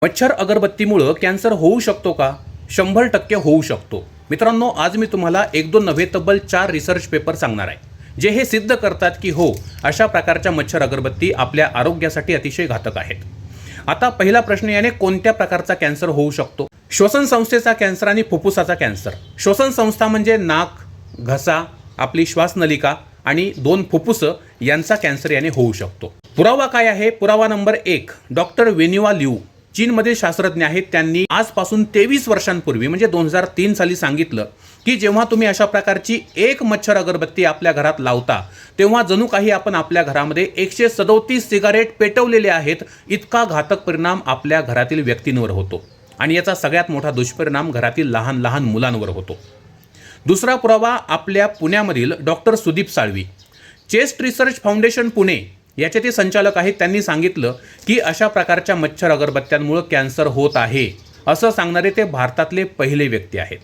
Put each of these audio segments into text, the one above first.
मच्छर अगरबत्तीमुळे कॅन्सर होऊ शकतो का? 100% होऊ शकतो. मित्रांनो, आज मी तुम्हाला एक दोन नव्हे तब्बल 4 रिसर्च पेपर सांगणार आहे जे हे सिद्ध करतात की हो, अशा प्रकारच्या मच्छर अगरबत्ती आपल्या आरोग्यासाठी अतिशय घातक आहेत. आता पहिला प्रश्न याने कोणत्या प्रकारचा कॅन्सर होऊ शकतो? श्वसन संस्थेचा कॅन्सर आणि फुफ्फुसाचा कॅन्सर. श्वसन संस्था म्हणजे नाक, घसा, आपली श्वासनलिका आणि 2 फुफ्फुस यांचा कॅन्सर याने होऊ शकतो. पुरावा काय आहे? पुरावा नंबर 1, डॉक्टर वेन्युआ लिऊ चीनमधील शास्त्रज्ञ आहेत. त्यांनी आजपासून 23 वर्षांपूर्वी म्हणजे 2003 साली सांगितलं की जेव्हा तुम्ही अशा प्रकारची एक मच्छर अगरबत्ती आपल्या घरात लावता तेव्हा जणू काही आपण आपल्या घरामध्ये 137 सिगारेट पेटवलेले आहेत, इतका घातक परिणाम आपल्या घरातील व्यक्तींवर होतो आणि याचा सगळ्यात मोठा दुष्परिणाम घरातील लहान लहान मुलांवर होतो. दुसरा पुरावा आपल्या पुण्यामधील doctor Sudeep Salvi, chest research foundation Pune याचे ते संचालक आहेत. त्यांनी सांगितलं की अशा प्रकारच्या मच्छर अगरबत्त्यांमुळे कॅन्सर होत आहे असं सांगणारे ते भारतातले पहिले व्यक्ती आहेत.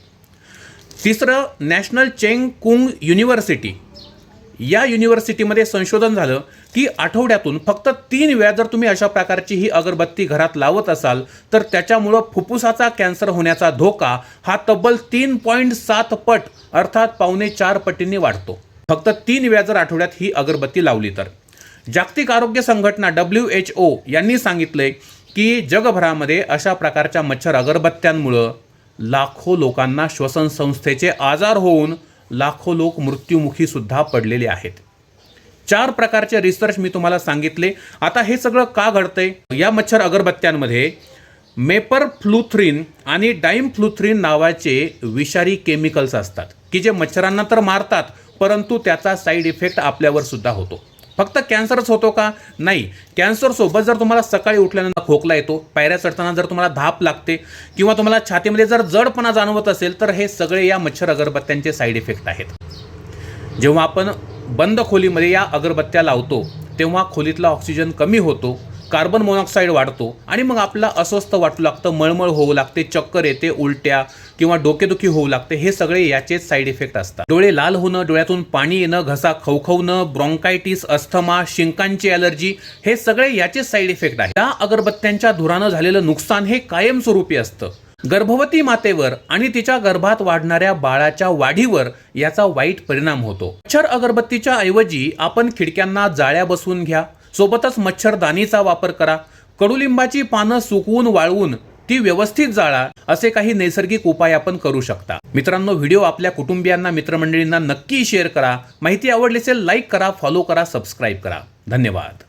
तिसरं, नॅशनल चेंग कुंग युनिव्हर्सिटी या युनिव्हर्सिटीमध्ये संशोधन झालं की आठवड्यातून फक्त 3 वेळा जर तुम्ही अशा प्रकारची ही अगरबत्ती घरात लावत असाल तर त्याच्यामुळं फुफ्फुसाचा कॅन्सर होण्याचा धोका हा तब्बल 3.7 पट अर्थात 4.25 पटींनी वाढतो. फक्त 3 वेळा जर आठवड्यात ही अगरबत्ती लावली तर. जागतिक आरोग्य संघटना WHO यांनी सांगितलंय की जगभरामध्ये अशा प्रकारच्या मच्छर अगरबत्त्यांमुळं लाखो लोकांना श्वसन संस्थेचे आजार होऊन लाखो लोक मृत्युमुखी सुद्धा पडलेले आहेत. 4 प्रकारचे रिसर्च मी तुम्हाला सांगितले. आता हे सगळं का घडतंय? या मच्छर अगरबत्त्यांमध्ये मेपरफ्लुथ्रिन आणि डाईमफ्लुथ्रिन नावाचे विषारी केमिकल्स असतात की जे मच्छरांना तर मारतात परंतु त्याचा साईड इफेक्ट आपल्यावर सुद्धा होतो. फक्त कॅन्सरच होतो का? नाही. कॅन्सर सोबत जर तुम्हाला सकाळी उठल्यानंतर खोकला येतो, पायऱ्या चढताना जर तुम्हाला धाप लागते किंवा तुम्हाला छातीमध्ये जर जडपणा जाणवत असेल तर हे सगळे या मच्छर अगरबत्त्यांचे साईड इफेक्ट आहेत. जेव्हा आपण बंद खोलीमध्ये या अगरबत्त्या लावतो तेव्हा खोलीतला ऑक्सिजन कमी होतो, कार्बन मोनॉक्साईड वाढतो आणि मग आपला अस्वस्थ वाटू लागतं, मळमळ होऊ लागते, चक्कर येते, उलट्या किंवा डोकेदुखी होऊ लागते. हे सगळे याचेच साईड इफेक्ट असतात. डोळे लाल होणं, डोळ्यातून पाणी येणं, घसा खवखवणं, ब्रॉन्कायटिस, अस्थमा, शिंकांची ॲलर्जी हे सगळे याचेच साईड इफेक्ट आहेत. या अगरबत्त्यांच्या धुरानं झालेलं नुकसान हे कायमस्वरूपी असतं. गर्भवती मातेवर आणि तिच्या गर्भात वाढणाऱ्या बाळाच्या वाढीवर याचा वाईट परिणाम होतो. मच्छर अगरबत्तीच्या ऐवजी आपण खिडक्यांना जाळ्या बसवून घ्या, सोबतच मच्छरदाणीचा वापर करा, कडुलिंबाची पानं सुकवून वाळवून ती व्यवस्थित जाळा, असे काही नैसर्गिक उपाय आपण करू शकता. मित्रांनो, व्हिडिओ आपल्या कुटुंबियांना, मित्रमंडळींना नक्की शेअर करा. माहिती आवडली असेल लाईक करा, फॉलो करा, सबस्क्राईब करा. धन्यवाद.